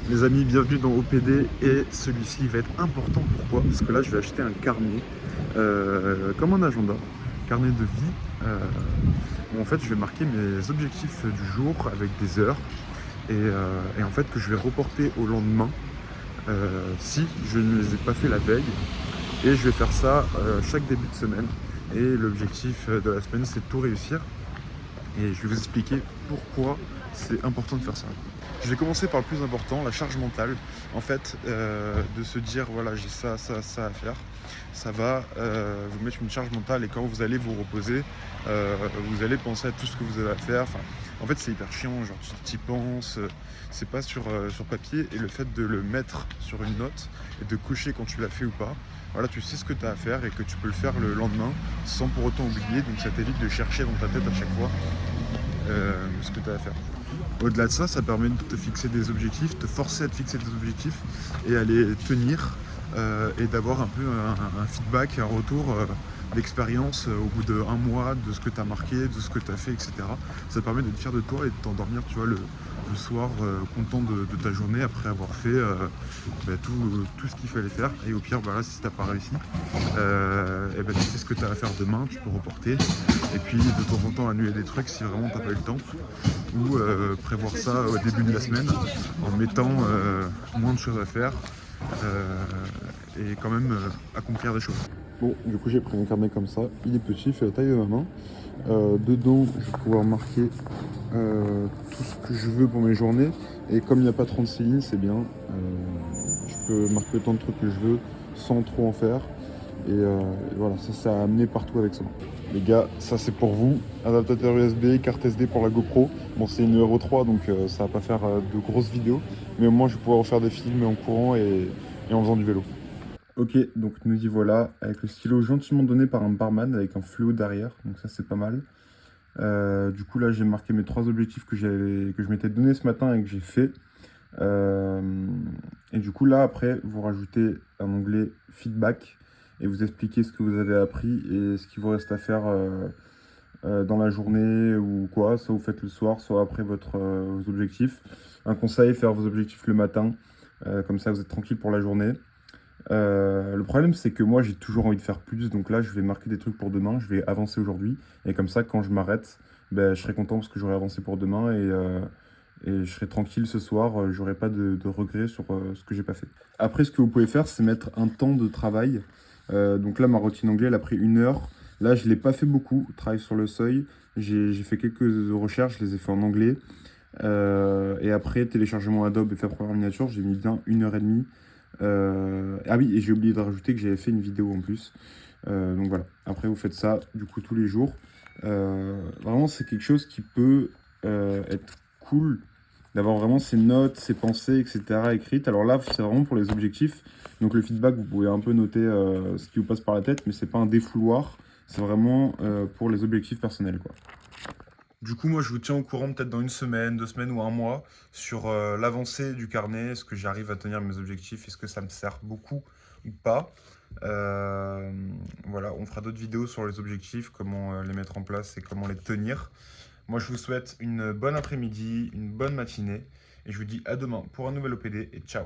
Les amis, bienvenue dans OPD et celui-ci va être important. Pourquoi? Parce que là, je vais acheter un carnet, comme un agenda, carnet de vie, où en fait, je vais marquer mes objectifs du jour avec des heures et en fait que je vais reporter au lendemain si je ne les ai pas fait la veille. Et je vais faire ça chaque début de semaine. Et l'objectif de la semaine, c'est de tout réussir. Et je vais vous expliquer pourquoi c'est important de faire ça. Je vais commencer par le plus important, la charge mentale. En fait, de se dire, voilà, j'ai ça, ça, ça à faire. Ça va vous mettre une charge mentale et quand vous allez vous reposer, vous allez penser à tout ce que vous avez à faire. Enfin, en fait, c'est hyper chiant, genre tu y penses, c'est pas sur papier. Et le fait de le mettre sur une note et de cocher quand tu l'as fait ou pas, voilà, tu sais ce que tu as à faire et que tu peux le faire le lendemain sans pour autant oublier. Donc ça t'évite de chercher dans ta tête à chaque fois ce que tu as à faire. Au-delà de ça, ça permet de te fixer des objectifs, te forcer à te fixer des objectifs et à les tenir et d'avoir un peu un feedback, un retour d'expérience au bout d'un mois de ce que tu as marqué, de ce que tu as fait, etc. Ça permet d'être fier de toi et de t'endormir, tu vois, le soir content de ta journée après avoir fait tout ce qu'il fallait faire. Et au pire, voilà, si tu n'as pas réussi, et ben, tu sais ce que tu as à faire demain, tu peux reporter. Et puis de temps en temps annuler des trucs si vraiment tu n'as pas eu le temps ou prévoir ça au début de la semaine en mettant moins de choses à faire et quand même accomplir des choses. Bon, du coup j'ai pris un carnet comme ça, il est petit, il fait la taille de ma main. Dedans, je vais pouvoir marquer tout ce que je veux pour mes journées. Et comme il n'y a pas 36 lignes, c'est bien. Je peux marquer autant de trucs que je veux sans trop en faire. Et voilà, ça a amené partout avec ça. Les gars, ça c'est pour vous. Adaptateur USB, carte SD pour la GoPro. Bon, c'est une Euro 3, donc ça va pas faire de grosses vidéos. Mais au moins, je vais pouvoir faire des films en courant et en faisant du vélo. Ok, donc nous y voilà, avec le stylo gentiment donné par un barman, avec un fluo derrière. Donc ça, c'est pas mal. Du coup, là, j'ai marqué mes 3 objectifs que je m'étais donné ce matin et que j'ai fait. Euh, et du coup, là, après, vous rajoutez un onglet feedback et vous expliquez ce que vous avez appris et ce qu'il vous reste à faire dans la journée ou quoi. Soit vous faites le soir, soit après vos objectifs. Un conseil, faire vos objectifs le matin. Comme ça, vous êtes tranquille pour la journée. Le problème, c'est que moi, j'ai toujours envie de faire plus. Donc là, je vais marquer des trucs pour demain. Je vais avancer aujourd'hui. Et comme ça, quand je m'arrête, ben, je serai content parce que j'aurai avancé pour demain. Et je serai tranquille ce soir. J'aurai pas de regrets sur ce que j'ai pas fait. Après, ce que vous pouvez faire, c'est mettre un temps de travail. Donc là, ma routine anglais, elle a pris 1 heure. Là, je l'ai pas fait beaucoup. Travail sur le seuil. J'ai fait quelques recherches. Je les ai fait en anglais. Et après, téléchargement Adobe et faire première miniature, j'ai mis bien 1 heure et demie. Ah oui, et j'ai oublié de rajouter que j'avais fait une vidéo en plus. Donc voilà, après vous faites ça du coup tous les jours. Vraiment, c'est quelque chose qui peut être cool d'avoir vraiment ses notes, ses pensées, etc. écrites. Alors là, c'est vraiment pour les objectifs. Donc le feedback, vous pouvez un peu noter ce qui vous passe par la tête, mais c'est pas un défouloir. C'est vraiment pour les objectifs personnels, quoi. Du coup, moi, je vous tiens au courant peut-être dans une semaine, 2 semaines ou un mois sur l'avancée du carnet, est-ce que j'arrive à tenir mes objectifs, est-ce que ça me sert beaucoup ou pas. Euh, voilà, on fera d'autres vidéos sur les objectifs, comment les mettre en place et comment les tenir. Moi, je vous souhaite une bonne après-midi, une bonne matinée et je vous dis à demain pour un nouvel OPD et ciao.